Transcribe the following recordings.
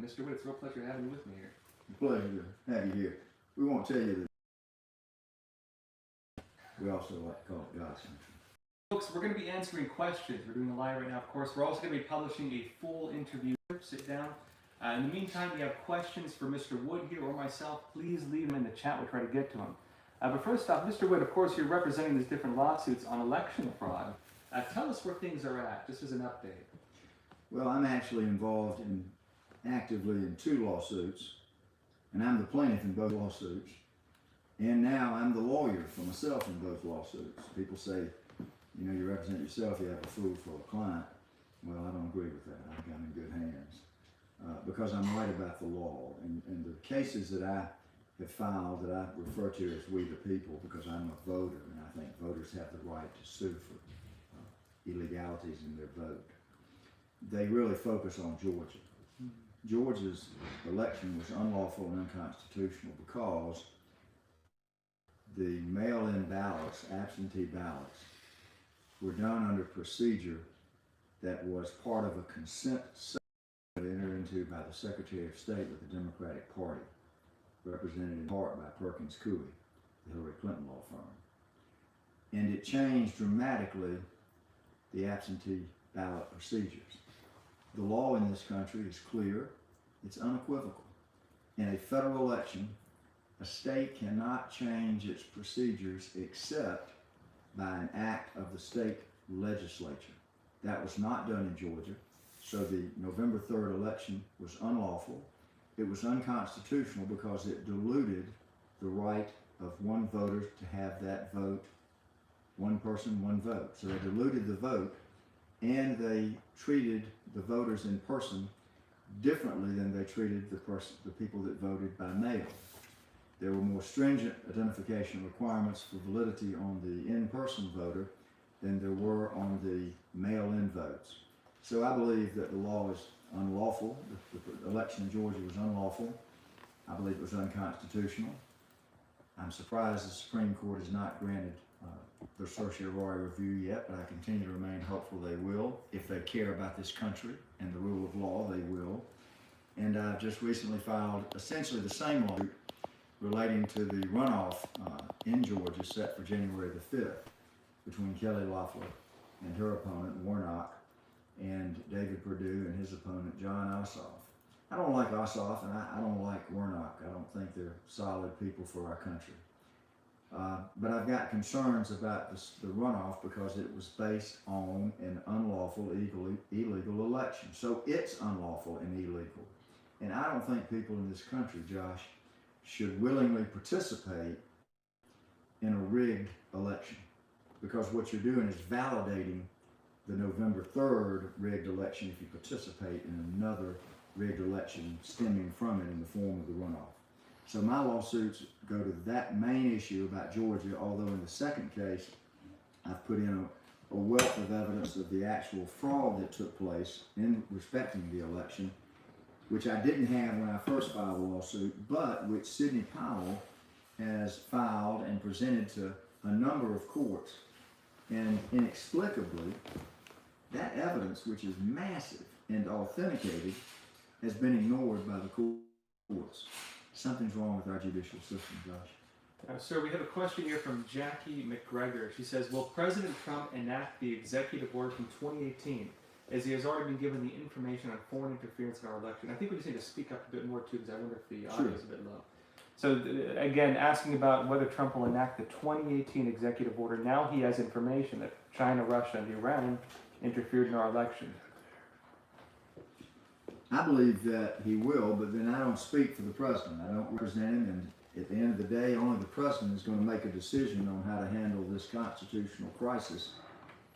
Mr. Wood, it's a real pleasure having you with me here. Pleasure to have you here. We won't tell you that we also like to call it God's country. Folks, we're going to be answering questions. We're doing a live right now, of course. We're also going to be publishing a full interview. Sit down. In the meantime, if you have questions for Mr. Wood here or myself, please leave them in the chat. We'll try to get to them. But first off, Mr. Wood, of course, you're representing these different lawsuits on election fraud. Tell us where things are at, just as an update. Well, I'm actually involved actively in 2 lawsuits, and I'm the plaintiff in both lawsuits. And now I'm the lawyer for myself in both lawsuits. People say, you know, you represent yourself, you have a fool for a client. Well, I don't agree with that. I think I'm in good hands because I'm right about the law. And the cases that I have filed that I refer to as we the people, because I'm a voter, and I think voters have the right to sue for illegalities in their vote. They really focus on Georgia. Georgia's election was unlawful and unconstitutional because the mail-in ballots, absentee ballots, were done under procedure that was part of a consent entered into by the Secretary of State with the Democratic Party, represented in part by Perkins Coie, the Hillary Clinton law firm. And it changed dramatically the absentee ballot procedures. The law in this country is clear, it's unequivocal. In a federal election, a state cannot change its procedures except by an act of the state legislature. That was not done in Georgia, so the November 3rd election was unlawful. It was unconstitutional because it diluted the right of one voter to have that vote, one person, one vote. So they diluted the vote, and they treated the voters in person differently than they treated the people that voted by mail. There were more stringent identification requirements for validity on the in-person voter than there were on the mail-in votes. So I believe that the law is unlawful. The election in Georgia was unlawful. I believe it was unconstitutional. I'm surprised the Supreme Court has not granted their certiorari review yet, but I continue to remain hopeful they will. If they care about this country and the rule of law, they will. And I've just recently filed essentially the same lawsuit relating to the runoff in Georgia set for January the 5th between Kelly Loeffler and her opponent, Warnock, and David Perdue and his opponent, John Ossoff. I don't like Ossoff, and I don't like Warnock. I don't think they're solid people for our country. But I've got concerns about the runoff because it was based on an unlawful, illegal election. So it's unlawful and illegal. And I don't think people in this country, Josh, should willingly participate in a rigged election, because what you're doing is validating the November 3rd rigged election if you participate in another rigged election stemming from it in the form of the runoff. So my lawsuits go to that main issue about Georgia, although in the second case, I've put in a wealth of evidence of the actual fraud that took place in respecting the election, which I didn't have when I first filed the lawsuit, but which Sidney Powell has filed and presented to a number of courts. And inexplicably, that evidence, which is massive and authenticated, has been ignored by the courts. Something's wrong with our judicial system, Josh. Sir, we have a question here from Jackie McGregor. She says, will President Trump enact the executive order from 2018 as he has already been given the information on foreign interference in our election? I think we just need to speak up a bit more too, because I wonder if the audio is a bit low. So again, asking about whether Trump will enact the 2018 executive order. Now he has information that China, Russia, and Iran interfered in our election. I believe that he will, but then I don't speak for the president. I don't represent him, and at the end of the day, only the president is going to make a decision on how to handle this constitutional crisis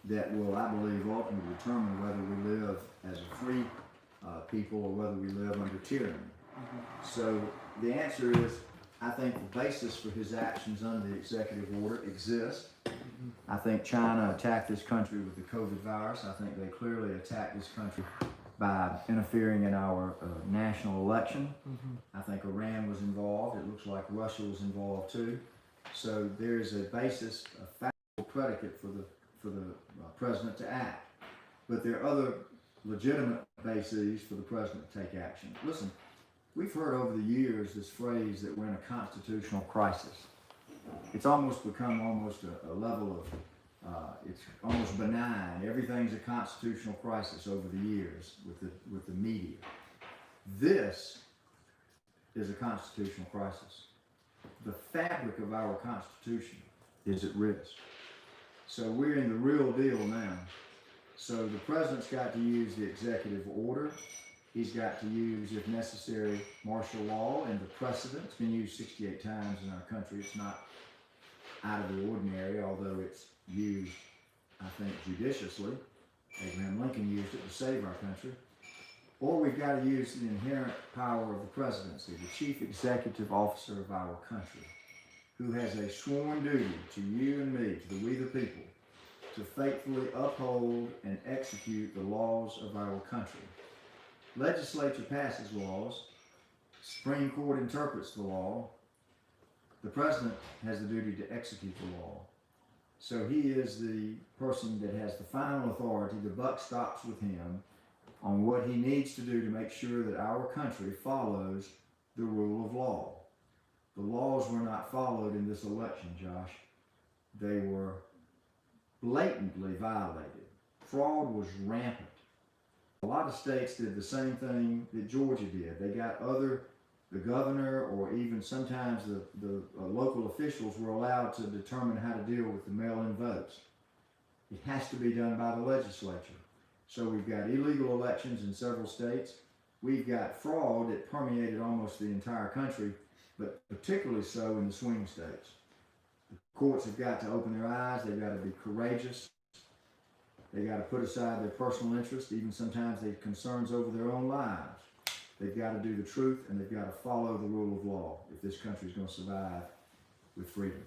that will, I believe, ultimately determine whether we live as a free people or whether we live under tyranny. So the answer is, I think the basis for his actions under the executive order exists. I think China attacked this country with the COVID virus. I think they clearly attacked this country by interfering in our national election. I think Iran was involved. It looks like Russia was involved too. So there's a basis, a factual predicate for the president to act. But there are other legitimate bases for the president to take action. Listen, we've heard over the years this phrase that we're in a constitutional crisis. It's almost become a level of, it's almost benign. Everything's a constitutional crisis over the years with the media. This is a constitutional crisis. The fabric of our Constitution is at risk. So we're in the real deal now. So the president's got to use the executive order. He's got to use, if necessary, martial law and the precedent. It's been used 68 times in our country. It's not out of the ordinary, although it's used, I think, judiciously. Abraham Lincoln used it to save our country. Or we've got to use the inherent power of the presidency, the chief executive officer of our country, who has a sworn duty to you and me, to we the people, to faithfully uphold and execute the laws of our country. Legislature passes laws, Supreme Court interprets the law, the president has the duty to execute the law. So he is the person that has the final authority. The buck stops with him on what he needs to do to make sure that our country follows the rule of law. The laws were not followed in this election, Josh. They were blatantly violated. Fraud was rampant. A lot of states did the same thing that Georgia did. They got the governor or even sometimes the local officials were allowed to determine how to deal with the mail-in votes. It has to be done by the legislature. So we've got illegal elections in several states. We've got fraud that permeated almost the entire country, but particularly so in the swing states. The courts have got to open their eyes. They've got to be courageous. They've got to put aside their personal interest, even sometimes their concerns over their own lives. They've got to do the truth, and they've got to follow the rule of law if this country is going to survive with freedom.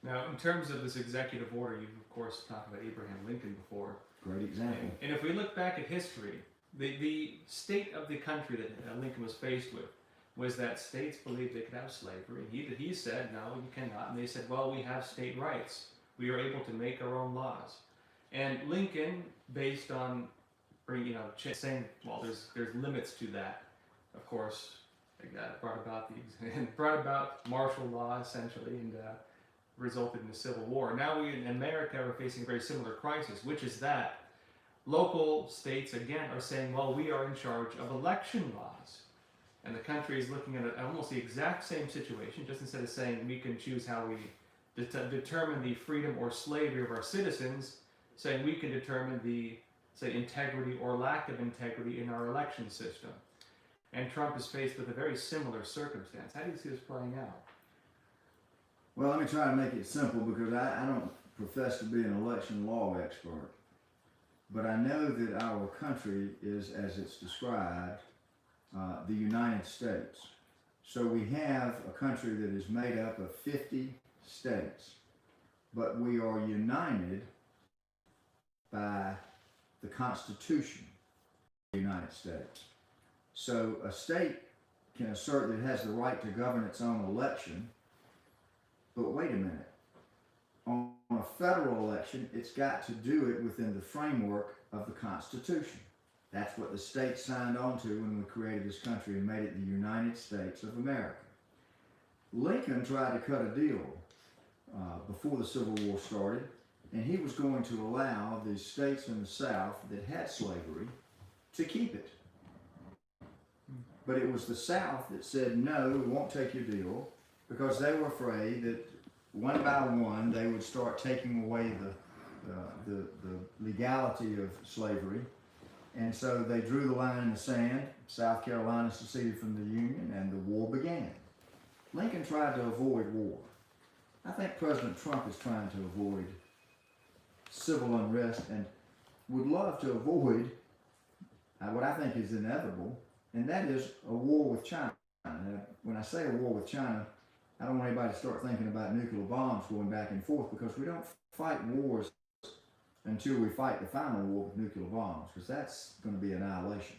Now, in terms of this executive order, you've of course talked about Abraham Lincoln before. Great example. And if we look back at history, the state of the country that Lincoln was faced with was that states believed they could have slavery. He said, no, you cannot. And they said, well, we have state rights. We are able to make our own laws. And Lincoln, based on, saying, well, there's limits to that. Of course, brought about martial law essentially, and resulted in the Civil War. Now we in America are facing a very similar crisis, which is that local states again are saying, well, we are in charge of election laws. And the country is looking at almost the exact same situation, just instead of saying we can choose how we determine the freedom or slavery of our citizens, saying we can determine the, say, integrity or lack of integrity in our election system. And Trump is faced with a very similar circumstance. How do you see this playing out? Well, let me try to make it simple because I don't profess to be an election law expert. But I know that our country is, as it's described, the United States. So we have a country that is made up of 50 states, but we are united by the Constitution of the United States. So a state can assert that it has the right to govern its own election, but wait a minute. On a federal election, it's got to do it within the framework of the Constitution. That's what the states signed on to when we created this country and made it the United States of America. Lincoln tried to cut a deal before the Civil War started, and he was going to allow the states in the South that had slavery to keep it. But it was the South that said, no, we won't take your deal, because they were afraid that one by one they would start taking away the legality of slavery. And so they drew the line in the sand. South Carolina seceded from the Union, and the war began. Lincoln tried to avoid war. I think President Trump is trying to avoid civil unrest and would love to avoid what I think is inevitable, and that is a war with China. Now, when I say a war with China, I don't want anybody to start thinking about nuclear bombs going back and forth, because we don't fight wars until we fight the final war with nuclear bombs, because that's going to be annihilation.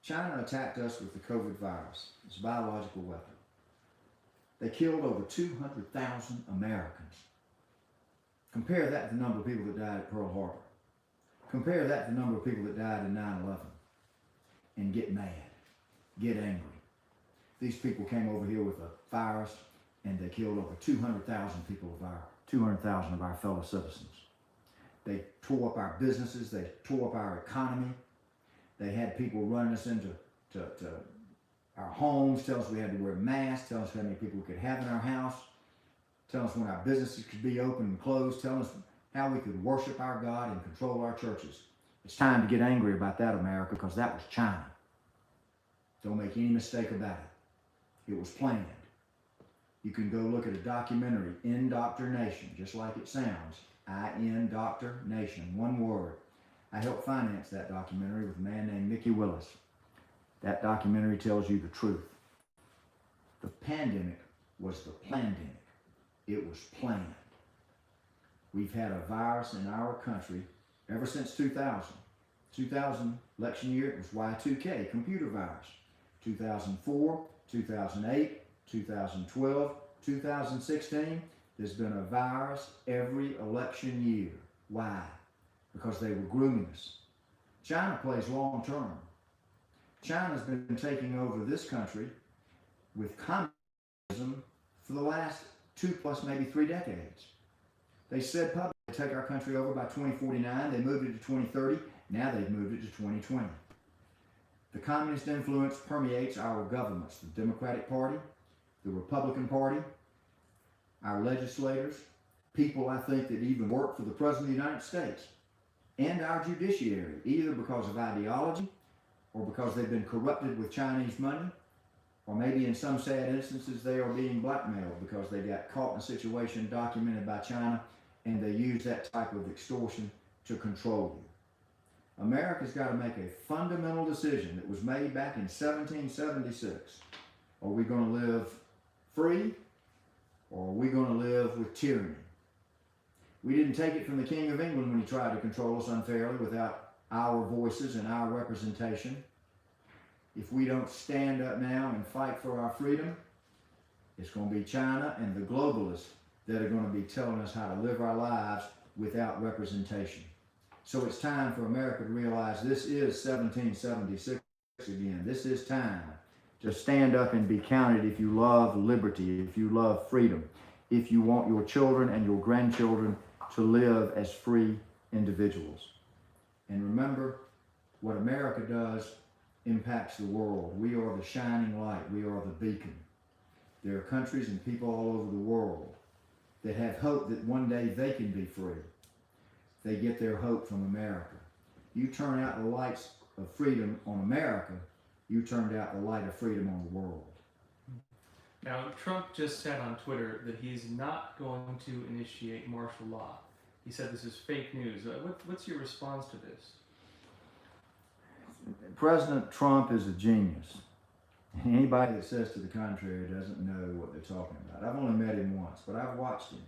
China attacked us with the COVID virus. It's a biological weapon. They killed over 200,000 Americans. Compare that to the number of people that died at Pearl Harbor. Compare that to the number of people that died in 9/11 and get mad, get angry. These people came over here with a virus and they killed over 200,000 people of 200,000 of our fellow citizens. They tore up our businesses, they tore up our economy. They had people running us into our homes, tell us we had to wear masks, tell us how many people we could have in our house, tell us when our businesses could be open and closed, tell us how we could worship our God and control our churches. It's time to get angry about that, America, because that was China. Don't make any mistake about it. It was planned. You can go look at a documentary, Indoctrination, just like it sounds. Indoctrination, one word. I helped finance that documentary with a man named Mickey Willis. That documentary tells you the truth. The pandemic was the plandemic. It was planned. We've had a virus in our country ever since 2000. 2000 election year, it was Y2K, computer virus. 2004, 2008, 2012, 2016, there's been a virus every election year. Why? Because they were grooming us. China plays long term. China's been taking over this country with communism for the last 2 plus maybe 3 decades. They said publicly they'd take our country over by 2049. They moved it to 2030. Now they've moved it to 2020. The communist influence permeates our governments, the Democratic Party, the Republican Party, our legislators, people I think that even work for the President of the United States, and our judiciary, either because of ideology or because they've been corrupted with Chinese money, or maybe in some sad instances they are being blackmailed because they got caught in a situation documented by China and they use that type of extortion to control you. America's got to make a fundamental decision that was made back in 1776. Are we going to live free or are we going to live with tyranny? We didn't take it from the King of England when he tried to control us unfairly without our voices and our representation. If we don't stand up now and fight for our freedom, it's going to be China and the globalists that are going to be telling us how to live our lives without representation. So it's time for America to realize this is 1776 again. This is time to stand up and be counted if you love liberty, if you love freedom, if you want your children and your grandchildren to live as free individuals. And remember, what America does impacts the world. We are the shining light. We are the beacon. There are countries and people all over the world that have hope that one day they can be free. They get their hope from America. You turn out the lights of freedom on America, you turned out the light of freedom on the world. Now, Trump just said on Twitter that he's not going to initiate martial law. He said this is fake news. What's your response to this? President Trump is a genius. Anybody that says to the contrary doesn't know what they're talking about. I've only met him once, but I've watched him.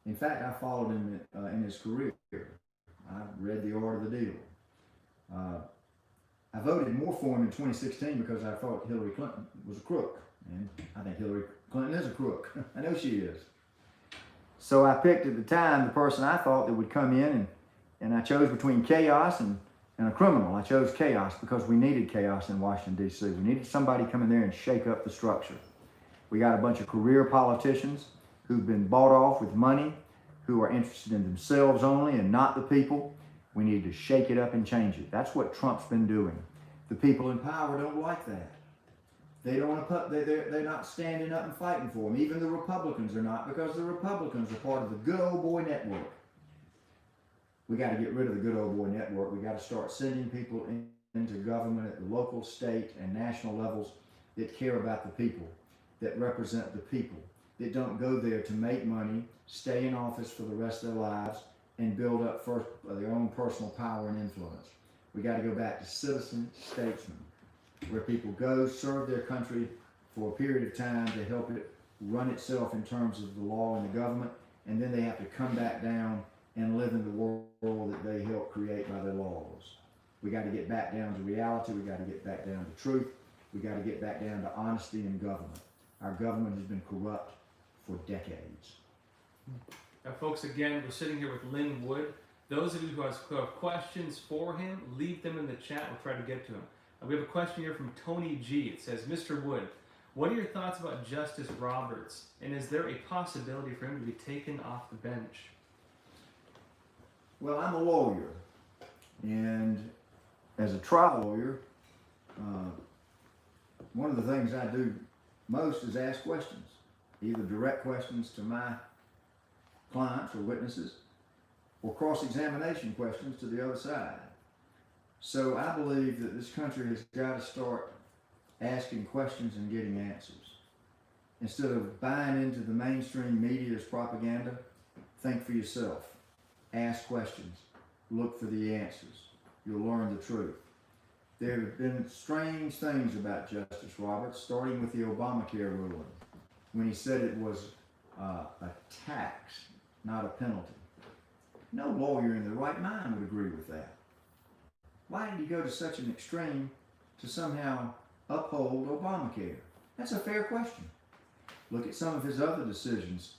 In fact, I followed him in his career. I read the art of the deal. I voted more for him in 2016 because I thought Hillary Clinton was a crook. And I think Hillary Clinton is a crook. I know she is. So I picked at the time the person I thought that would come in, and I chose between chaos and a criminal. I chose chaos because we needed chaos in Washington, D.C. We needed somebody to come in there and shake up the structure. We got a bunch of career politicians who've been bought off with money, who are interested in themselves only and not the people. We need to shake it up and change it. That's what Trump's been doing. The people in power don't like that. They don't want to put, they're not standing up and fighting for him. Even the Republicans are not, because the Republicans are part of the good old boy network. We got to get rid of the good old boy network. We got to start sending people into government at the local, state, and national levels that care about the people, that represent the people, that don't go there to make money, stay in office for the rest of their lives, and build up first their own personal power and influence. We got to go back to citizen statesmen, where people go serve their country for a period of time to help it run itself in terms of the law and the government, and then they have to come back down and live in the world that they helped create by their laws. We got to get back down to reality. We got to get back down to truth. We got to get back down to honesty in government. Our government has been corrupt for decades. Now, folks, again, we're sitting here with Lin Wood. Those of you who have questions for him, leave them in the chat. We'll try to get to them. We have a question here from Tony G. It says, Mr. Wood, what are your thoughts about Justice Roberts, and is there a possibility for him to be taken off the bench? Well, I'm a lawyer, and as a trial lawyer, one of the things I do most is ask questions, either direct questions to my clients or witnesses, or cross-examination questions to the other side. So I believe that this country has got to start asking questions and getting answers. Instead of buying into the mainstream media's propaganda, think for yourself. Ask questions. Look for the answers. You'll learn the truth. There have been strange things about Justice Roberts, starting with the Obamacare ruling, when he said it was a tax, not a penalty. No lawyer in their right mind would agree with that. Why did he go to such an extreme to somehow uphold Obamacare? That's a fair question. Look at some of his other decisions,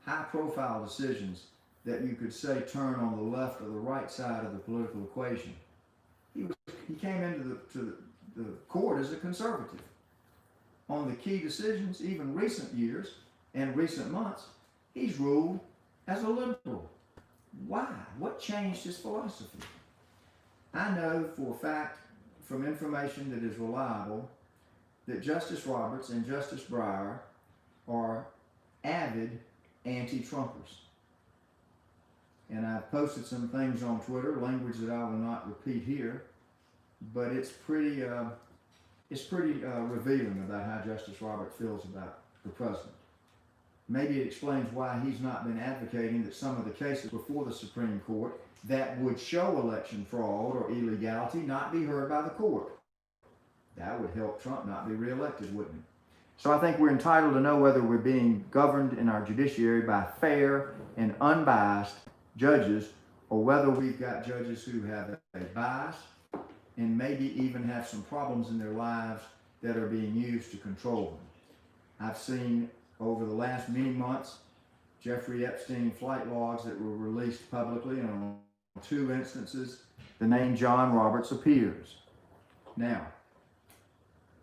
high-profile decisions that you could say turn on the left or the right side of the political equation. He came into the court as a conservative. On the key decisions, even recent years and recent months, he's ruled as a liberal. Why? What changed his philosophy? I know for a fact, from information that is reliable, that Justice Roberts and Justice Breyer are avid anti-Trumpers. And I've posted some things on Twitter, language that I will not repeat here, but it's pretty revealing about how Justice Roberts feels about the president. Maybe it explains why he's not been advocating that some of the cases before the Supreme Court that would show election fraud or illegality not be heard by the court. That would help Trump not be reelected, wouldn't it? So I think we're entitled to know whether we're being governed in our judiciary by fair and unbiased judges, or whether we've got judges who have a bias and maybe even have some problems in their lives that are being used to control them. I've seen over the last many months Jeffrey Epstein flight logs that were released publicly, and on 2 instances the name John Roberts appears. Now,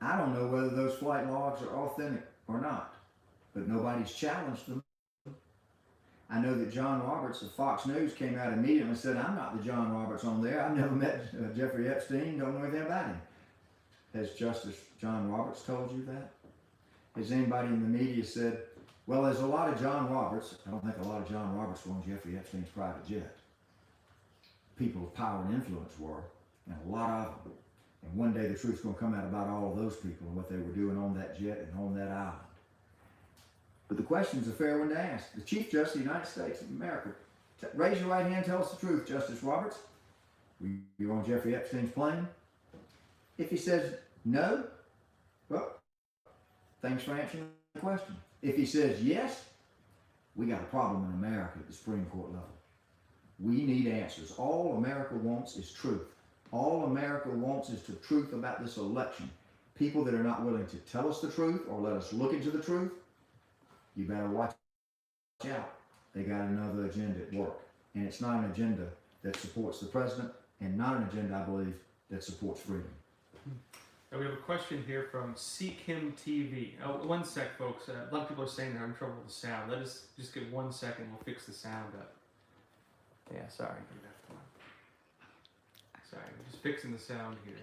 I don't know whether those flight logs are authentic or not, but nobody's challenged them. I know that John Roberts of Fox News came out immediately and said, I'm not the John Roberts on there. I've never met Jeffrey Epstein, don't know anything about him. Has Justice John Roberts told you that? Has anybody in the media said, well, there's a lot of John Roberts. I don't think a lot of John Roberts were on Jeffrey Epstein's private jet. People of power and influence were, and a lot of them. And one day the truth's going to come out about all of those people and what they were doing on that jet and on that island. But the question's a fair one to ask. The Chief Justice of the United States of America, raise your right hand, tell us the truth, Justice Roberts. Were you on Jeffrey Epstein's plane? If he says no, well, thanks for answering the question. If he says yes, we got a problem in America at the Supreme Court level. We need answers. All America wants is truth. All America wants is the truth about this election. People that are not willing to tell us the truth or let us look into the truth, you better watch out. They got another agenda at work. And it's not an agenda that supports the president, and not an agenda, I believe, that supports freedom. We have a question here from Seek Him TV. Oh, 1 sec, folks. A lot of people are saying they're having trouble with the sound. Let us just get 1 second. We'll fix the sound up. Yeah, sorry. Sorry, we're just fixing the sound here.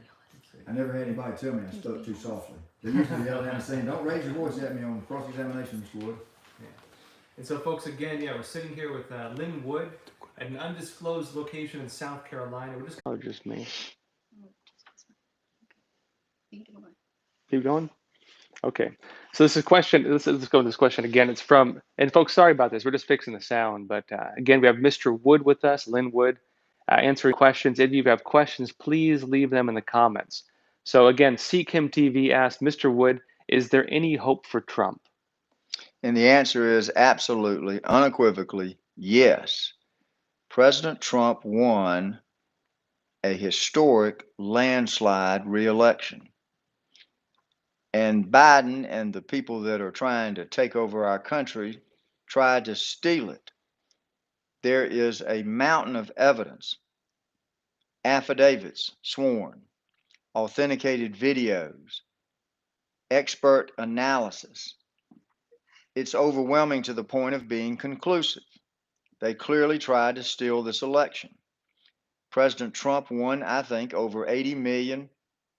I never had anybody tell me I spoke too softly. They used to yell down saying, don't raise your voice at me on cross-examination, Mr. Wood. Yeah. And so, folks, again, we're sitting here with Lin Wood at an undisclosed location in South Carolina. We're just... Oh, just me. Keep going? Okay. So this is a question. Let's go with this question again. It's from, and folks, sorry about this. We're just fixing the sound. But again, we have Mr. Wood with us, Lin Wood, answering questions. If you have questions, please leave them in the comments. So again, Seek Him TV asked, Mr. Wood, is there any hope for Trump? And the answer is absolutely, unequivocally, yes. President Trump won a historic landslide re-election. And Biden and the people that are trying to take over our country tried to steal it. there is a mountain of evidence, affidavits sworn, authenticated videos, expert analysis. It's overwhelming to the point of being conclusive. They clearly tried to steal this election. President Trump won, I think, over 80 million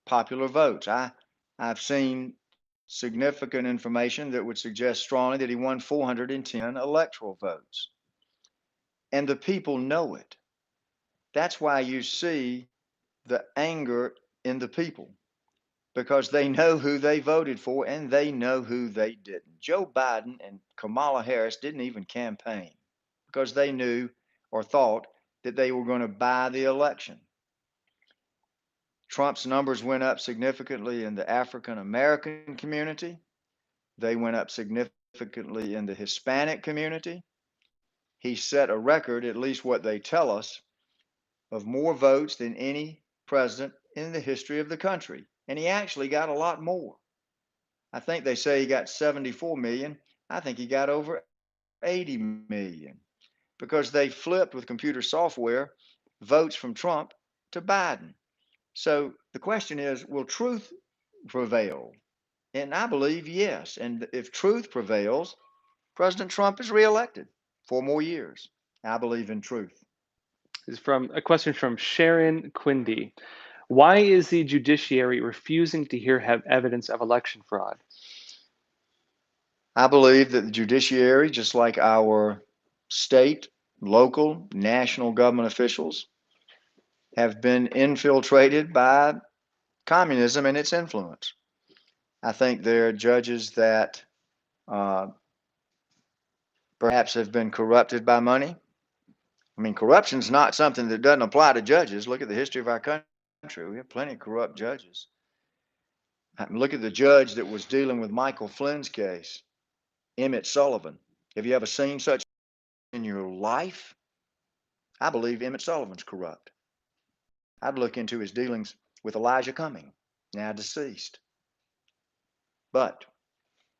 popular votes. I've seen significant information that would suggest strongly that he won 410 electoral votes. And the people know it. That's why you see the anger in the people, because they know who they voted for and they know who they didn't. Joe Biden and Kamala Harris didn't even campaign because they knew or thought that they were going to buy the election. Trump's numbers went up significantly in the African American community. They went up significantly in the Hispanic community. He set a record, at least what they tell us, of more votes than any president in the history of the country. And he actually got a lot more. I think they say he got 74 million. I think he got over 80 million because they flipped with computer software votes from Trump to Biden. So the question is, will truth prevail? And I believe yes. And if truth prevails, President Trump is reelected 4 more years. I believe in truth. This is from a question from Sharon Quindy. Why is the judiciary refusing to hear evidence of election fraud? I believe that the judiciary, just like our state, local, national government officials, have been infiltrated by communism and its influence. I think there are judges that perhaps have been corrupted by money. I mean, corruption is not something that doesn't apply to judges. Look at the history of our country. We have plenty of corrupt judges. Look at the judge that was dealing with Michael Flynn's case, Emmett Sullivan. Have you ever seen such in your life? I believe Emmett Sullivan's corrupt. I'd look into his dealings with Elijah Cumming, now deceased. But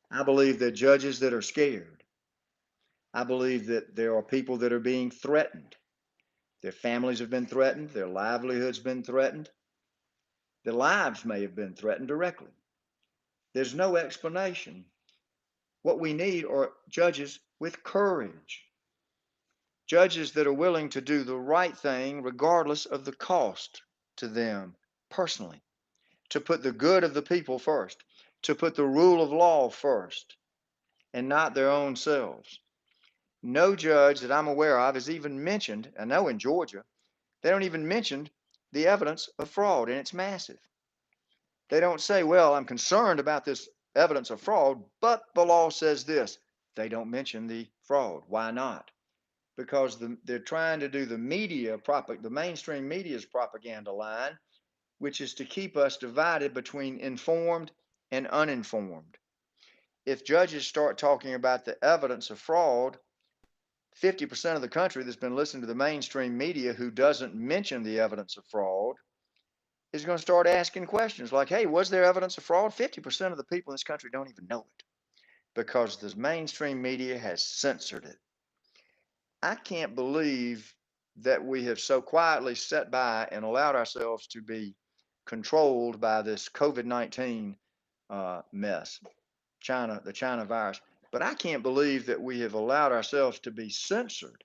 I believe that judges that are scared. I believe that there are people that are being threatened. Their families have been threatened. Their livelihoods been threatened. Their lives may have been threatened directly. There's no explanation. What we need are judges with courage. Judges that are willing to do the right thing regardless of the cost to them personally, to put the good of the people first, to put the rule of law first, and not their own selves. No judge that I'm aware of has even mentioned, I know in Georgia, they don't even mention the evidence of fraud, and it's massive. They don't say, well, I'm concerned about this evidence of fraud, but the law says this. They don't mention the fraud. Why not? Because they're trying to do the mainstream media's propaganda line, which is to keep us divided between informed and uninformed. If judges start talking about the evidence of fraud, 50% of the country that's been listening to the mainstream media who doesn't mention the evidence of fraud is going to start asking questions like, hey, was there evidence of fraud? 50% of the people in this country don't even know it because the mainstream media has censored it. I can't believe that we have so quietly sat by and allowed ourselves to be controlled by this COVID-19 mess, the China virus. But I can't believe that we have allowed ourselves to be censored.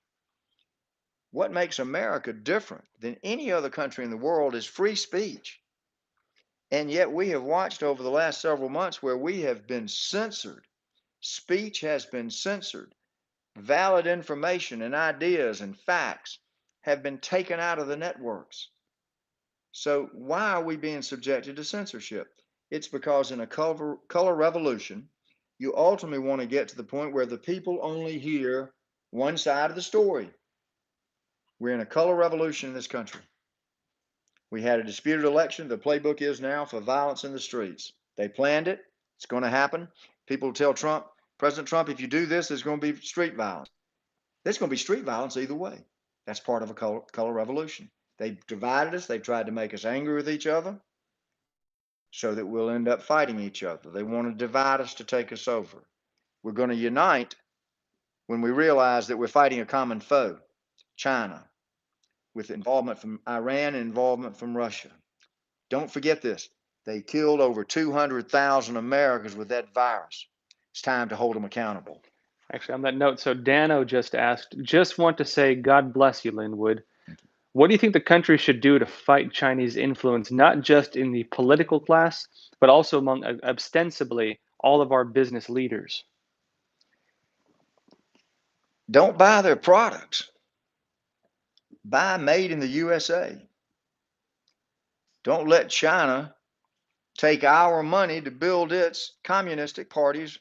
What makes America different than any other country in the world is free speech. And yet we have watched over the last several months where we have been censored. Speech has been censored. Valid information and ideas and facts have been taken out of the networks. So why are we being subjected to censorship? It's because in a color revolution, you ultimately want to get to the point where the people only hear one side of the story. We're in a color revolution in this country. We had a disputed election. The playbook is now for violence in the streets. They planned it. It's going to happen. People tell Trump, President Trump, if you do this, there's going to be street violence. There's going to be street violence either way. That's part of a color revolution. They've divided us. They've tried to make us angry with each other so that we'll end up fighting each other. They want to divide us to take us over. We're going to unite when we realize that we're fighting a common foe. China, with involvement from Iran and involvement from Russia. Don't forget this. They killed over 200,000 Americans with that virus. It's time to hold them accountable. Actually, on that note, so Dano just asked, just want to say, God bless you, Lin Wood. What do you think the country should do to fight Chinese influence, not just in the political class, but also among ostensibly all of our business leaders? Don't buy their products. Buy made in the USA. Don't let China take our money to build its communistic party's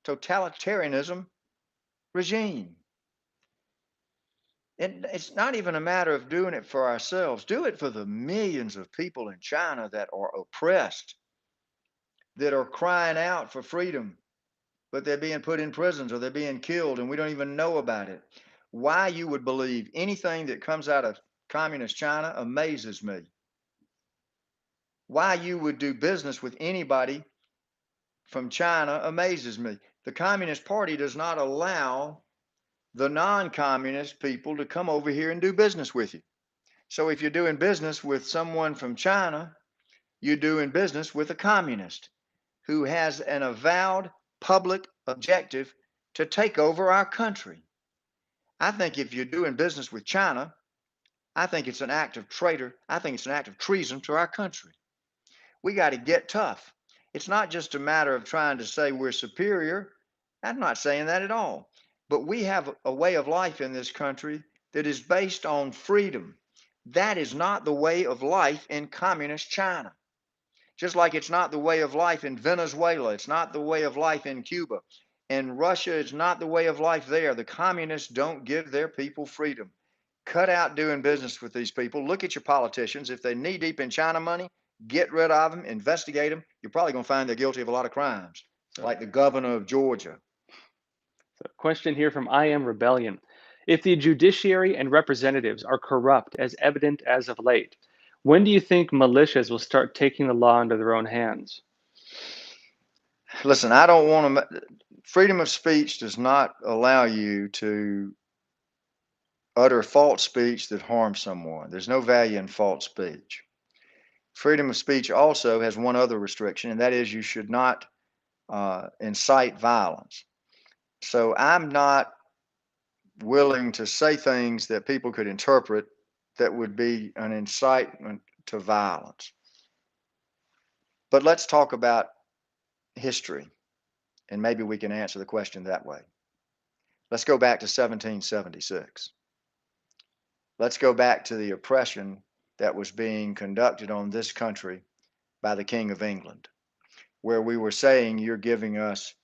totalitarianism regime. It's not even a matter of doing it for ourselves. Do it for the millions of people in China that are oppressed, that are crying out for freedom, but they're being put in prisons or they're being killed and we don't even know about it. Why you would believe anything that comes out of communist China amazes me. Why you would do business with anybody from China amazes me. The Communist Party does not allow the non-communist people to come over here and do business with you. So if you're doing business with someone from China, you're doing business with a communist who has an avowed public objective to take over our country. I think if you're doing business with China, I think it's an act of traitor. I think it's an act of treason to our country. We got to get tough. It's not just a matter of trying to say we're superior. I'm not saying that at all. But we have a way of life in this country that is based on freedom. That is not the way of life in communist China. Just like it's not the way of life in Venezuela, it's not the way of life in Cuba. And Russia is not the way of life there. The communists don't give their people freedom. Cut out doing business with these people. Look at your politicians. If they're knee deep in China money, get rid of them, investigate them. You're probably going to find they're guilty of a lot of crimes, like the governor of Georgia. So, question here from I Am Rebellion. If the judiciary and representatives are corrupt, as evident as of late, when do you think militias will start taking the law into their own hands? Listen, I don't want to. Freedom of speech does not allow you to utter false speech that harms someone. There's no value in false speech. Freedom of speech also has one other restriction, and that is you should not incite violence. So I'm not willing to say things that people could interpret that would be an incitement to violence. But let's talk about history, and maybe we can answer the question that way. Let's go back to 1776. Let's go back to the oppression that was being conducted on this country by the King of England, where we were saying you're giving us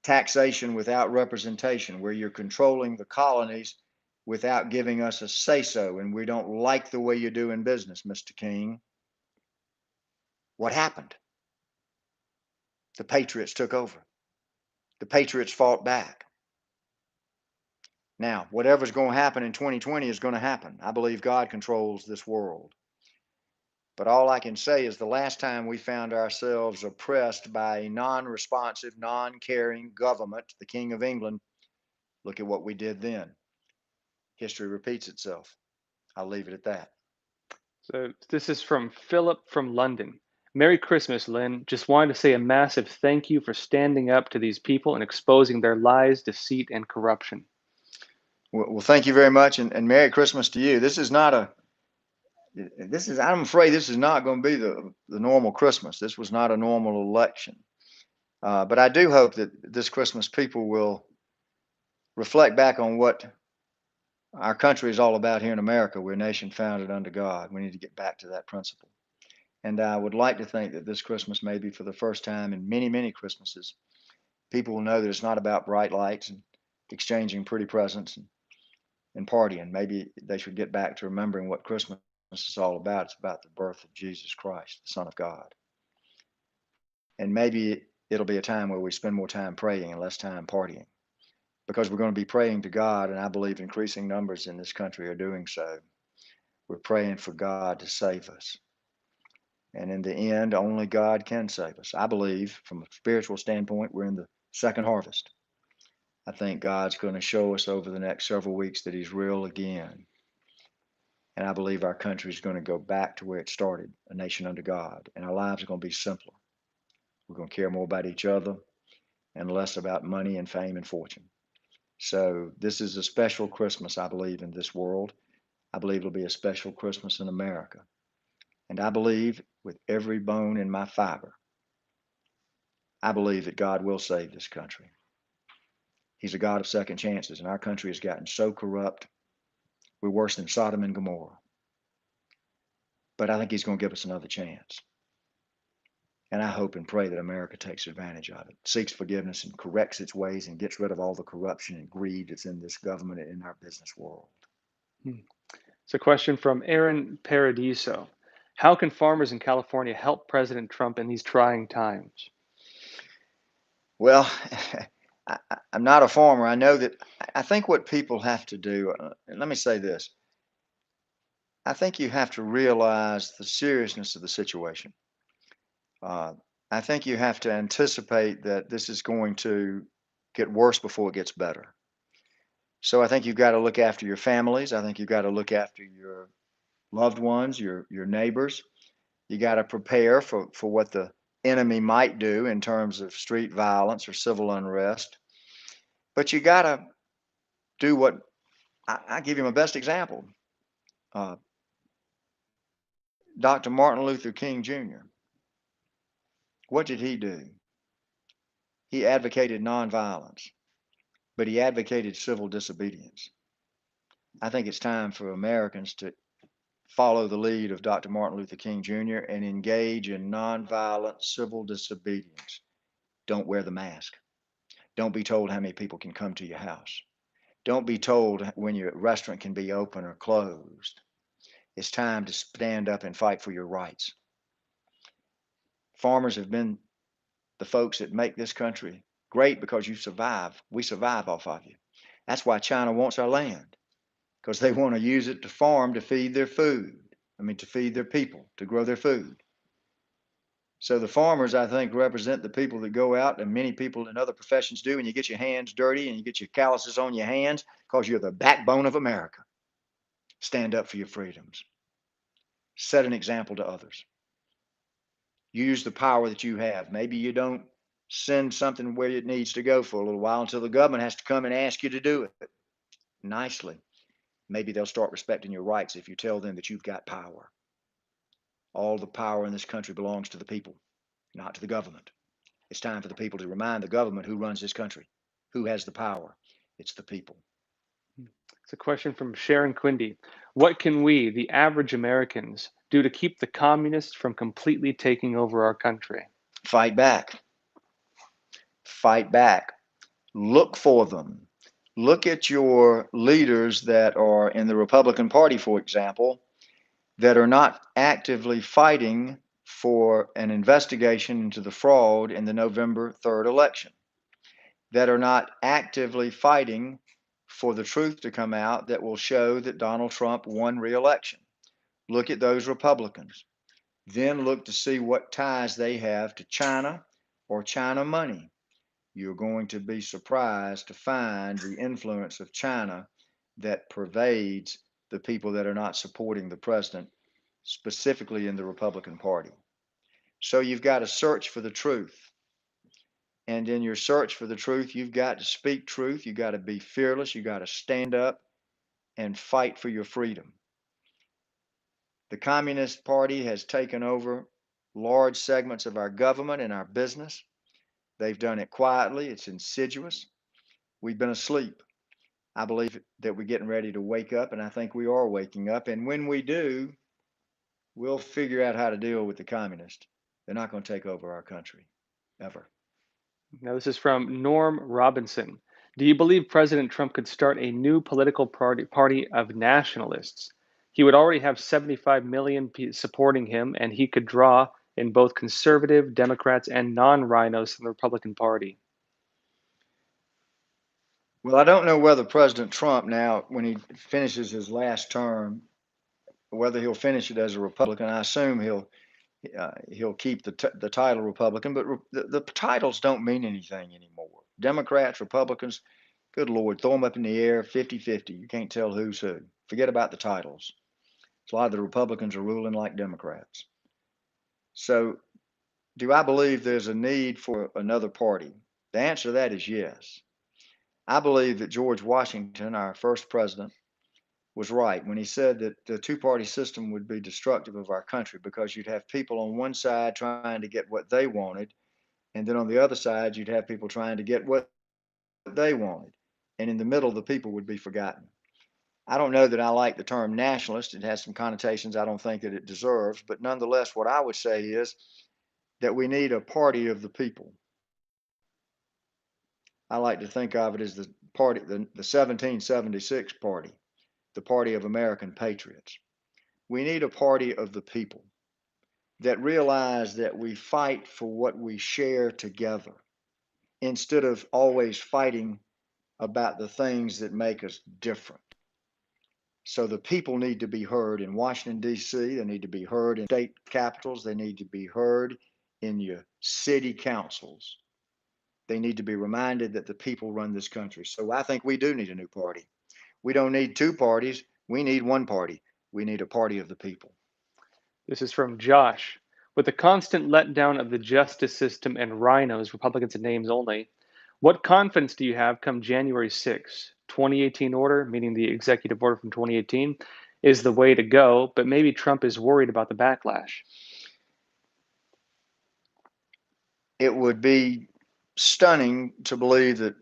taxation without representation, where you're controlling the colonies without giving us a say-so, and we don't like the way you're doing business, Mr. King. What happened? The Patriots took over. The Patriots fought back. Now, whatever's going to happen in 2020 is going to happen. I believe God controls this world. But all I can say is the last time we found ourselves oppressed by a non-responsive, non-caring government, the King of England, look at what we did then. History repeats itself. I'll leave it at that. So this is from Philip from London. Merry Christmas, Lynn. Just wanted to say a massive thank you for standing up to these people and exposing their lies, deceit, and corruption. Well, thank you very much, and Merry Christmas to you. I'm afraid this is not going to be the normal Christmas. This was not a normal election. But I do hope that this Christmas people will reflect back on what our country is all about here in America. We're a nation founded under God. We need to get back to that principle. And I would like to think that this Christmas, maybe for the first time in many, many Christmases, people will know that it's not about bright lights and exchanging pretty presents and partying. Maybe they should get back to remembering what Christmas is all about. It's about the birth of Jesus Christ, the Son of God. And maybe it'll be a time where we spend more time praying and less time partying, because we're going to be praying to God, and I believe increasing numbers in this country are doing so. We're praying for God to save us. And in the end, only God can save us. I believe from a spiritual standpoint, we're in the second harvest. I think God's going to show us over the next several weeks that He's real again. And I believe our country is going to go back to where it started, a nation under God. And our lives are going to be simpler. We're going to care more about each other and less about money and fame and fortune. So this is a special Christmas, I believe, in this world. I believe it'll be a special Christmas in America. And I believe with every bone in my fiber, I believe that God will save this country. He's a God of second chances, and our country has gotten so corrupt, we're worse than Sodom and Gomorrah. But I think He's going to give us another chance. And I hope and pray that America takes advantage of it, seeks forgiveness and corrects its ways and gets rid of all the corruption and greed that's in this government and in our business world. It's a question from Aaron Paradiso. How can farmers in California help President Trump in these trying times? Well, I'm not a farmer. I know that. I think what people have to do, and let me say this, I think you have to realize the seriousness of the situation. I think you have to anticipate that this is going to get worse before it gets better. So I think you've got to look after your families. I think you've got to look after your loved ones, your neighbors. You got to prepare for what the enemy might do in terms of street violence or civil unrest. But you got to do what I give you my best example. Dr. Martin Luther King Jr. What did he do? He advocated nonviolence, but he advocated civil disobedience. I think it's time for Americans to follow the lead of Dr. Martin Luther King Jr. and engage in nonviolent civil disobedience. Don't wear the mask. Don't be told how many people can come to your house. Don't be told when your restaurant can be open or closed. It's time to stand up and fight for your rights. Farmers have been the folks that make this country great because you survive. We survive off of you. That's why China wants our land, because they want to use it to farm to feed their food. To feed their people, to grow their food. So the farmers, I think, represent the people that go out, and many people in other professions do, and you get your hands dirty and you get your calluses on your hands because you're the backbone of America. Stand up for your freedoms. Set an example to others. Use the power that you have. Maybe you don't send something where it needs to go for a little while until the government has to come and ask you to do it nicely. Maybe they'll start respecting your rights if you tell them that you've got power. All the power in this country belongs to the people, not to the government. It's time for the people to remind the government who runs this country, who has the power. It's the people. It's a question from Sharon Quindy. What can we, the average Americans, do to keep the communists from completely taking over our country? Fight back. Fight back. Look for them. Look at your leaders that are in the Republican Party, for example, that are not actively fighting for an investigation into the fraud in the November 3rd election, that are not actively fighting for the truth to come out that will show that Donald Trump won re-election. Look at those Republicans. Then look to see what ties they have to China or China money. You're going to be surprised to find the influence of China that pervades the people that are not supporting the president, specifically in the Republican Party. So you've got to search for the truth. And in your search for the truth, you've got to speak truth. You've got to be fearless. You've got to stand up and fight for your freedom. The Communist Party has taken over large segments of our government and our business. They've done it quietly. It's insidious. We've been asleep. I believe that we're getting ready to wake up, and I think we are waking up. And when we do, we'll figure out how to deal with the communists. They're not going to take over our country, ever. Now, this is from Norm Robinson. Do you believe President Trump could start a new political party of nationalists? He would already have 75 million supporting him, and he could draw in both conservative Democrats and non-rhinos from the Republican Party. Well, I don't know whether President Trump now, when he finishes his last term, whether he'll finish it as a Republican. I assume he'll keep the title Republican, but the titles don't mean anything anymore. Democrats, Republicans, Good Lord, throw them up in the air, 50-50. You can't tell who's who. Forget about the titles. A lot of the Republicans are ruling like Democrats. So do I believe there's a need for another party? The answer to that is yes. I believe that George Washington, our first president, was right when he said that the two-party system would be destructive of our country because you'd have people on one side trying to get what they wanted, and then on the other side, you'd have people trying to get what they wanted. And in the middle, the people would be forgotten. I don't know that I like the term nationalist. It has some connotations I don't think that it deserves. But nonetheless, what I would say is that we need a party of the people. I like to think of it as the party, the 1776 party, the party of American patriots. We need a party of the people that realize that we fight for what we share together instead of always fighting about the things that make us different. So the people need to be heard in Washington, D.C. They need to be heard in state capitals. They need to be heard in your city councils. They need to be reminded that the people run this country. So I think we do need a new party. We don't need two parties. We need one party. We need a party of the people. This is from Josh. With the constant letdown of the justice system and rhinos, Republicans in names only, what confidence do you have come January 6th? 2018 order, meaning the executive order from 2018, is the way to go, but maybe Trump is worried about the backlash. It would be stunning to believe that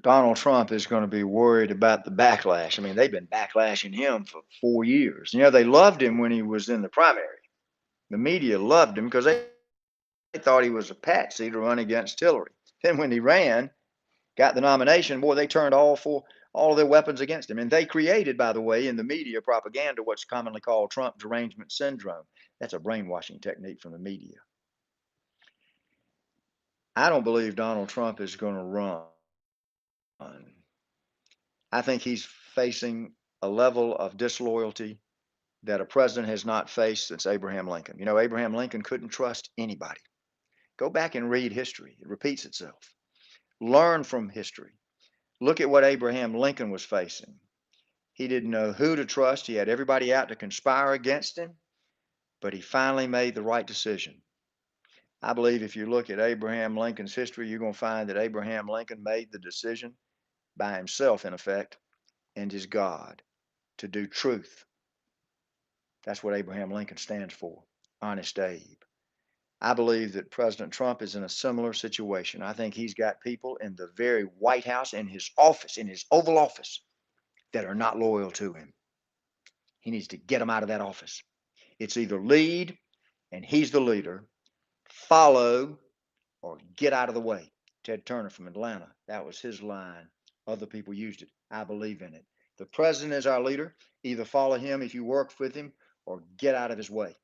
Donald Trump is going to be worried about the backlash. I mean, they've been backlashing him for 4 years. You know, they loved him when he was in the primary. The media loved him because they thought he was a patsy to run against Hillary. Then when he ran, got the nomination, boy, they turned all of their weapons against him. And they created, by the way, in the media propaganda, what's commonly called Trump derangement syndrome. That's a brainwashing technique from the media. I don't believe Donald Trump is going to run. I think he's facing a level of disloyalty that a president has not faced since Abraham Lincoln. You know, Abraham Lincoln couldn't trust anybody. Go back and read history. It repeats itself. Learn from history. Look at what Abraham Lincoln was facing. He didn't know who to trust. He had everybody out to conspire against him, but he finally made the right decision. I believe if you look at Abraham Lincoln's history, you're going to find that Abraham Lincoln made the decision by himself, in effect, and his God to do truth. That's what Abraham Lincoln stands for, Honest Abe. I believe that President Trump is in a similar situation. I think he's got people in the very White House, in his office, in his Oval Office, that are not loyal to him. He needs to get them out of that office. It's either lead, and he's the leader, follow, or get out of the way. Ted Turner from Atlanta, that was his line. Other people used it. I believe in it. The president is our leader. Either follow him if you work with him, or get out of his way.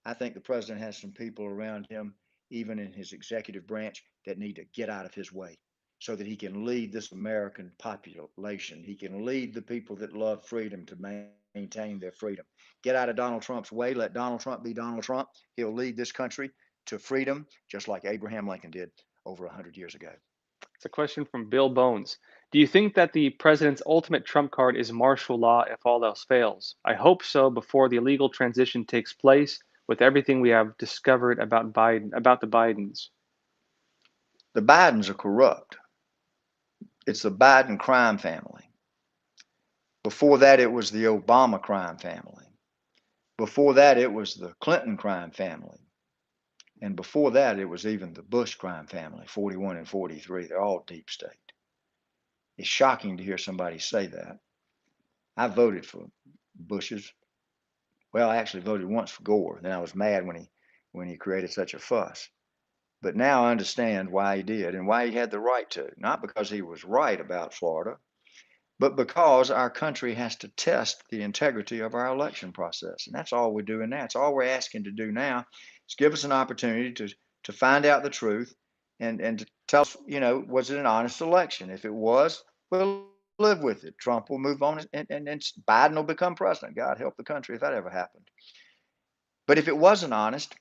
I think the president has some people around him, even in his executive branch, that need to get out of his way so that he can lead this American population. He can lead the people that love freedom to maintain their freedom. Get out of Donald Trump's way. Let Donald Trump be Donald Trump. He'll lead this country to freedom, just like Abraham Lincoln did over 100 years ago. It's a question from Bill Bones. Do you think that the president's ultimate trump card is martial law if all else fails? I hope so before the legal transition takes place with everything we have discovered about the Bidens. The Bidens are corrupt. It's the Biden crime family. Before that, it was the Obama crime family. Before that, it was the Clinton crime family. And before that, it was even the Bush crime family, 41 and 43. They're all deep state. It's shocking to hear somebody say that. I voted for Bush's. Well, I actually voted once for Gore. Then I was mad when he created such a fuss. But now I understand why he did and why he had the right to. Not because he was right about Florida, but because our country has to test the integrity of our election process. And that's all we're doing now. It's all we're asking to do now is give us an opportunity to find out the truth and to tell us, you know, was it an honest election? If it was, we'll live with it. Trump will move on and Biden will become president. God help the country if that ever happened. But if it wasn't honest,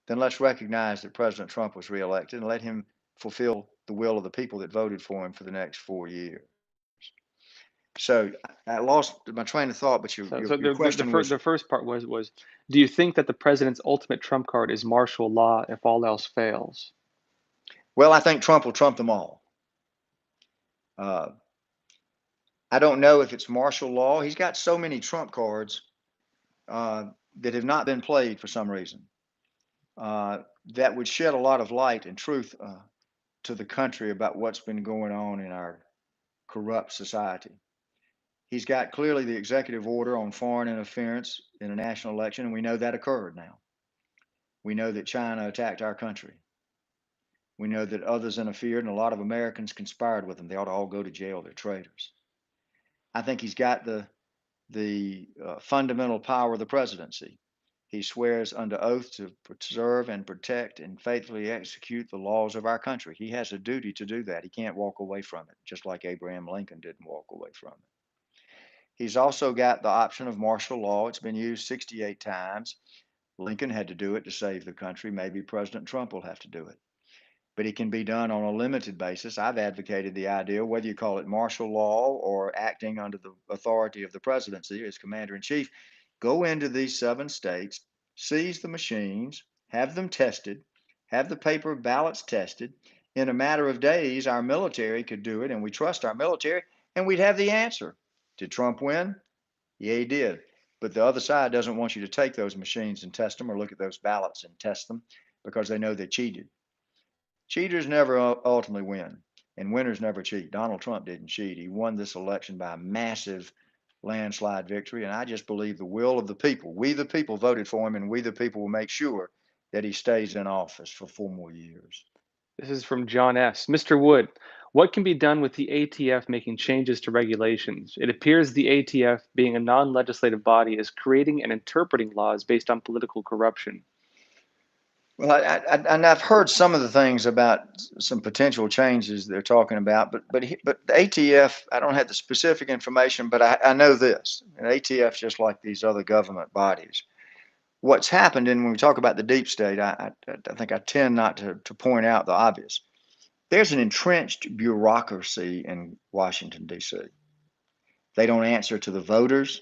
then let's recognize that President Trump was reelected and let him fulfill the will of the people that voted for him for the next 4 years. So I lost my train of thought, but your, So, your, so your question was, the first part was, do you think that the president's ultimate trump card is martial law if all else fails? well, I think Trump will trump them all. Uh, I don't know if it's martial law. He's got so many trump cards that have not been played for some reason. That would shed a lot of light and truth to the country about what's been going on in our corrupt society. He's got clearly the executive order on foreign interference in a national election, and we know that occurred now. We know that China attacked our country. We know that others interfered, and a lot of Americans conspired with them. They ought to all go to jail. They're traitors. I think he's got the fundamental power of the presidency. He swears under oath to preserve and protect and faithfully execute the laws of our country. He has a duty to do that. He can't walk away from it, just like Abraham Lincoln didn't walk away from it. He's also got the option of martial law. It's been used 68 times. Lincoln had to do it to save the country. Maybe President Trump will have to do it. But it can be done on a limited basis. I've advocated the idea, whether you call it martial law or acting under the authority of the presidency as commander in chief, go into these 7 states, seize the machines, have them tested, have the paper ballots tested. In a matter of days, our military could do it, and we trust our military, and we'd have the answer. Did Trump win? Yeah, he did. But the other side doesn't want you to take those machines and test them or look at those ballots and test them because they know they cheated. Cheaters never ultimately win, and winners never cheat. Donald Trump didn't cheat. He won this election by a massive landslide victory, and I just believe the will of the people. We, the people, voted for him, and we, the people, will make sure that he stays in office for 4 more years. This is from John S. Mr. Wood, what can be done with the ATF making changes to regulations? It appears the ATF, being a non-legislative body, is creating and interpreting laws based on political corruption. Well, and I've heard some of the things about some potential changes they're talking about, but the ATF, I don't have the specific information, but I know this. And ATF's just like these other government bodies. What's happened, and when we talk about the deep state, I think I tend not to point out the obvious. There's an entrenched bureaucracy in Washington, D.C. They don't answer to the voters.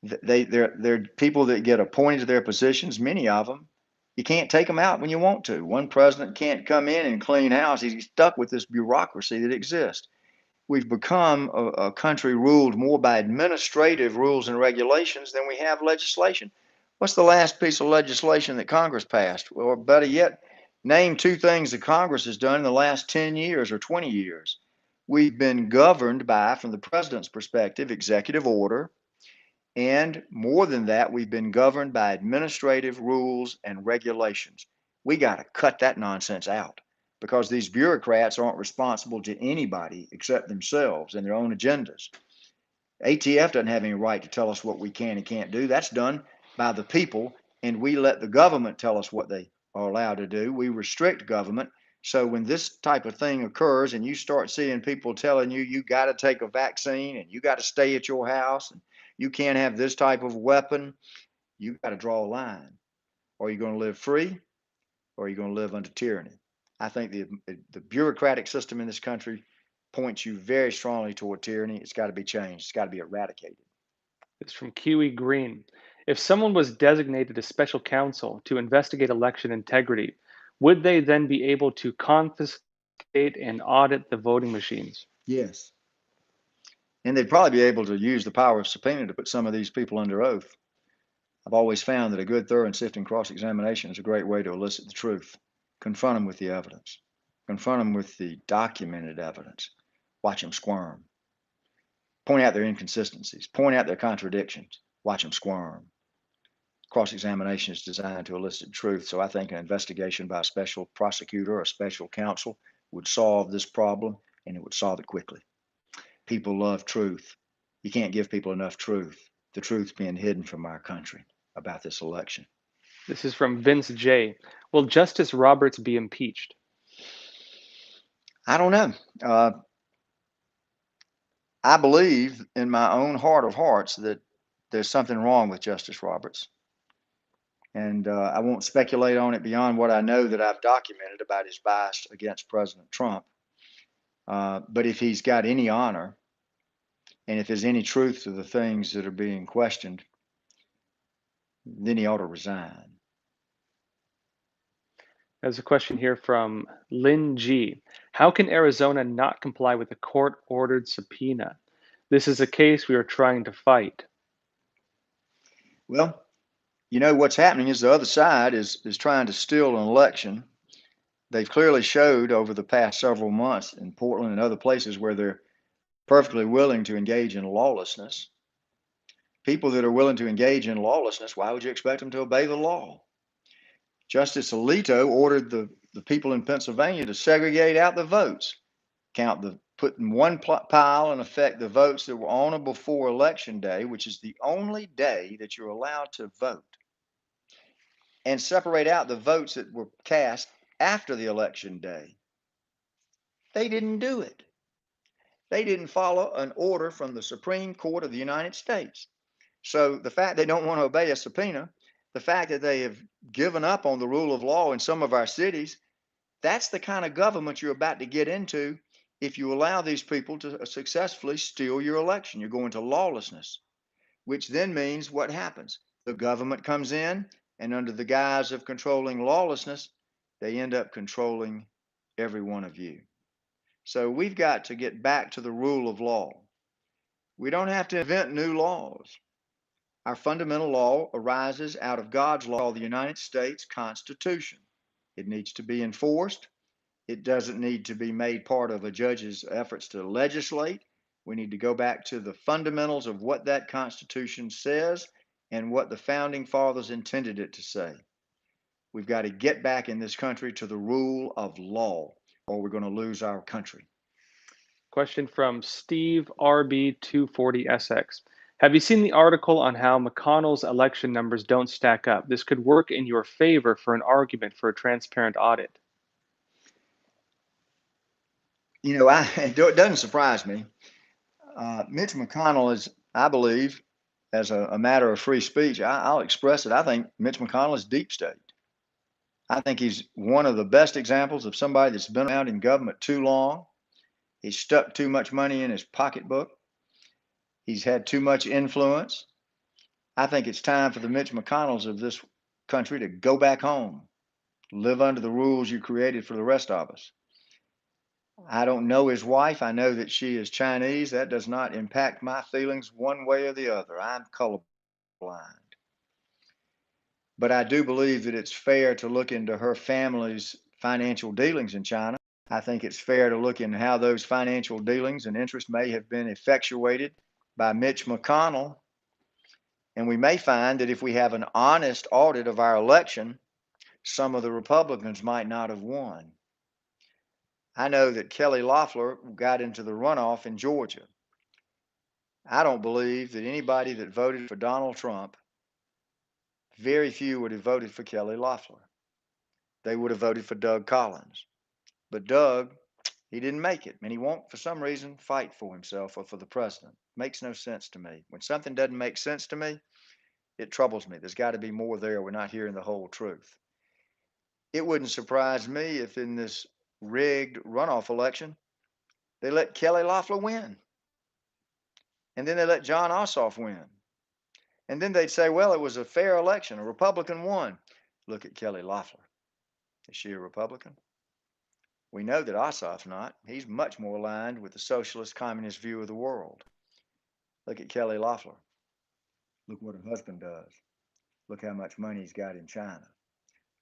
They're people that get appointed to their positions, many of them. You can't take them out when you want to. One president can't come in and clean house. He's stuck with this bureaucracy that exists. We've become a country ruled more by administrative rules and regulations than we have legislation. What's the last piece of legislation that Congress passed? Or better yet, name 2 things that Congress has done in the last 10 years or 20 years. We've been governed by, from the president's perspective, executive order. And more than that, we've been governed by administrative rules and regulations. We got to cut that nonsense out because these bureaucrats aren't responsible to anybody except themselves and their own agendas. ATF doesn't have any right to tell us what we can and can't do. That's done by the people, and we let the government tell us what they are allowed to do. We restrict government. So when this type of thing occurs and you start seeing people telling you you got to take a vaccine and you got to stay at your house and you can't have this type of weapon, you got to draw a line. Are you going to live free or are you going to live under tyranny? I think the bureaucratic system in this country points you very strongly toward tyranny. It's got to be changed. It's got to be eradicated. It's from Kiwi Green. If someone was designated a special counsel to investigate election integrity, would they then be able to confiscate and audit the voting machines? Yes. And they'd probably be able to use the power of subpoena to put some of these people under oath. I've always found that a good, thorough, and sifting cross-examination is a great way to elicit the truth. Confront them with the evidence. Confront them with the documented evidence. Watch them squirm. Point out their inconsistencies. Point out their contradictions. Watch them squirm. Cross-examination is designed to elicit truth, so I think an investigation by a special prosecutor or a special counsel would solve this problem, and it would solve it quickly. People love truth. You can't give people enough truth. The truth's being hidden from our country about this election. This is from Vince J. Will Justice Roberts be impeached? I don't know. I believe in my own heart of hearts that there's something wrong with Justice Roberts. And I won't speculate on it beyond what I know that I've documented about his bias against President Trump. But if he's got any honor, And if there's any truth to the things that are being questioned, then he ought to resign. There's a question here from Lynn G. How can Arizona not comply with a court-ordered subpoena? This is a case we are trying to fight. Well, you know, what's happening is the other side is trying to steal an election. They've clearly showed over the past several months in Portland and other places where they're perfectly willing to engage in lawlessness. People that are willing to engage in lawlessness, why would you expect them to obey the law? Justice Alito ordered the people in Pennsylvania to segregate out the votes, put in one pile and affect the votes that were on or before Election Day, which is the only day that you're allowed to vote, and separate out the votes that were cast after the Election Day. They didn't do it. They didn't follow an order from the Supreme Court of the United States. So the fact they don't want to obey a subpoena, the fact that they have given up on the rule of law in some of our cities, that's the kind of government you're about to get into if you allow these people to successfully steal your election. You're going to lawlessness, which then means what happens? The government comes in, and under the guise of controlling lawlessness, they end up controlling every one of you. So we've got to get back to the rule of law. We don't have to invent new laws. Our fundamental law arises out of God's law, the United States Constitution. It needs to be enforced. It doesn't need to be made part of a judge's efforts to legislate. We need to go back to the fundamentals of what that Constitution says and what the founding fathers intended it to say. We've got to get back in this country to the rule of law, or we're going to lose our country. Question from Steve RB240SX. Have you seen the article on how McConnell's election numbers don't stack up? This could work in your favor for an argument for a transparent audit. You know, it doesn't surprise me. Mitch McConnell is, I believe, as a matter of free speech, I'll express it. I think Mitch McConnell is deep state. I think he's one of the best examples of somebody that's been around in government too long. He's stuck too much money in his pocketbook. He's had too much influence. I think it's time for the Mitch McConnells of this country to go back home, live under the rules you created for the rest of us. I don't know his wife. I know that she is Chinese. That does not impact my feelings one way or the other. I'm colorblind. But I do believe that it's fair to look into her family's financial dealings in China. I think it's fair to look into how those financial dealings and interests may have been effectuated by Mitch McConnell. And we may find that if we have an honest audit of our election, some of the Republicans might not have won. I know that Kelly Loeffler got into the runoff in Georgia. I don't believe that anybody that voted for Donald Trump, very few would have voted for Kelly Loeffler. They would have voted for Doug Collins. But Doug, he didn't make it, and he won't, for some reason, fight for himself or for the president. Makes no sense to me. When something doesn't make sense to me, it troubles me. There's got to be more there. We're not hearing the whole truth. It wouldn't surprise me if in this rigged runoff election, they let Kelly Loeffler win. And then they let John Ossoff win. And then they'd say, well, it was a fair election. A Republican won. Look at Kelly Loeffler. Is she a Republican? We know that Ossoff's not. He's much more aligned with the socialist communist view of the world. Look at Kelly Loeffler. Look what her husband does. Look how much money he's got in China.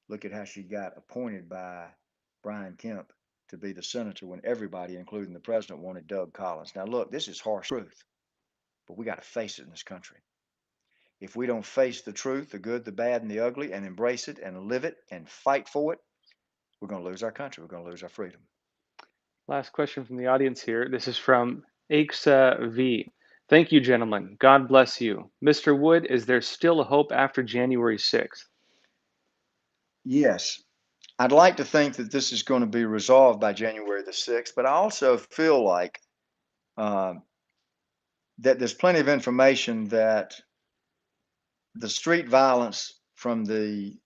Look at how she got appointed by Brian Kemp to be the senator when everybody, including the president, wanted Doug Collins. Now, look, this is harsh truth, but we got to face it in this country. If we don't face the truth, the good, the bad, and the ugly, and embrace it and live it and fight for it, we're going to lose our country. We're going to lose our freedom. Last question from the audience here. This is from Aixa V. Thank you, gentlemen. God bless you. Mr. Wood, is there still a hope after January 6th? Yes. I'd like to think that this is going to be resolved by January the 6th, but I also feel like that there's plenty of information that the street violence from the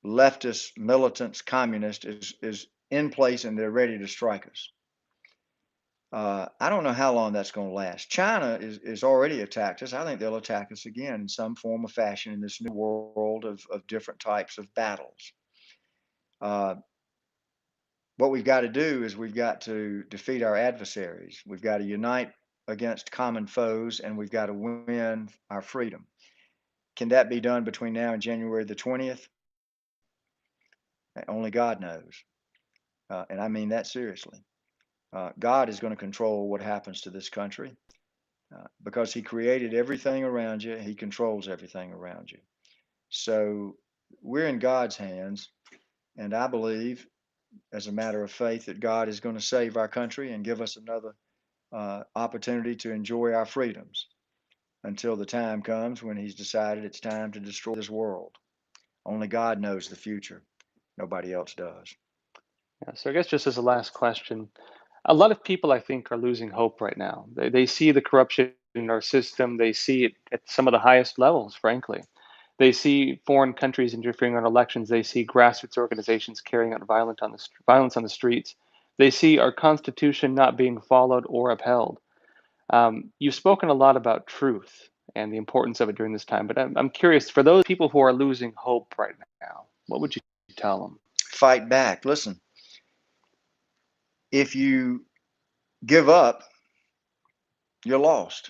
leftist, militants, communists is in place and they're ready to strike us. I don't know how long that's going to last. China is already attacked us. I think they'll attack us again in some form or fashion in this new world of different types of battles. What we've got to do is we've got to defeat our adversaries. We've got to unite against common foes, and we've got to win our freedom. Can that be done between now and January the 20th? Only God knows. And I mean that seriously. God is going to control what happens to this country because He created everything around you. He controls everything around you. So we're in God's hands. And I believe, as a matter of faith, that God is going to save our country and give us another opportunity to enjoy our freedoms until the time comes when He's decided it's time to destroy this world. Only God knows the future. Nobody else does. Yeah, so I guess just as a last question, a lot of people I think are losing hope right now. They see the corruption in our system. They see it at some of the highest levels, frankly. They see foreign countries interfering on elections. They see grassroots organizations carrying out violence on the streets. They see our Constitution not being followed or upheld. You've spoken a lot about truth and the importance of it during this time, but I'm curious, for those people who are losing hope right now, what would you tell them? Fight back. Listen, if you give up, you're lost.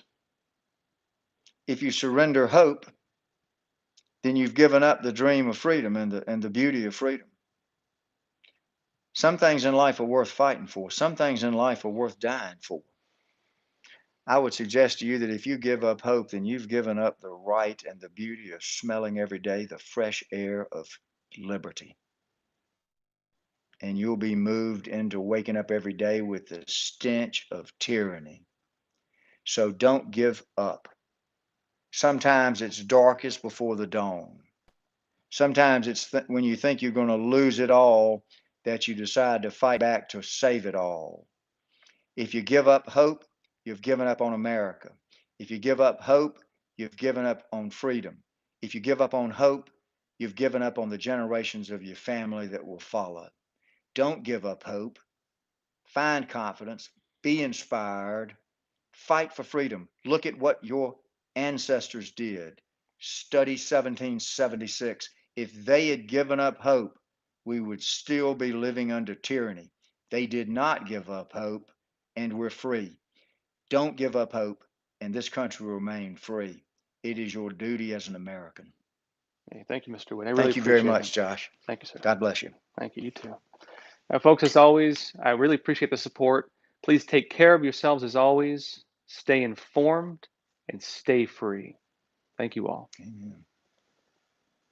If you surrender hope, then you've given up the dream of freedom and the beauty of freedom. Some things in life are worth fighting for. Some things in life are worth dying for. I would suggest to you that if you give up hope, then you've given up the right and the beauty of smelling every day the fresh air of liberty. And you'll be moved into waking up every day with the stench of tyranny. So don't give up. Sometimes it's darkest before the dawn. Sometimes it's when you think you're going to lose it all that you decide to fight back to save it all. If you give up hope, you've given up on America. If you give up hope, you've given up on freedom. If you give up on hope, you've given up on the generations of your family that will follow. Don't give up hope. Find confidence. Be inspired. Fight for freedom. Look at what your ancestors did. Study 1776. If they had given up hope, we would still be living under tyranny. They did not give up hope, and we're free. Don't give up hope, and this country will remain free. It is your duty as an American. Hey, thank you, Mr. Wood. I really Thank you very appreciate much, it. Josh. Thank you, sir. God bless you. Thank you. You too. Now, folks, as always, I really appreciate the support. Please take care of yourselves as always. Stay informed and stay free. Thank you all. Amen.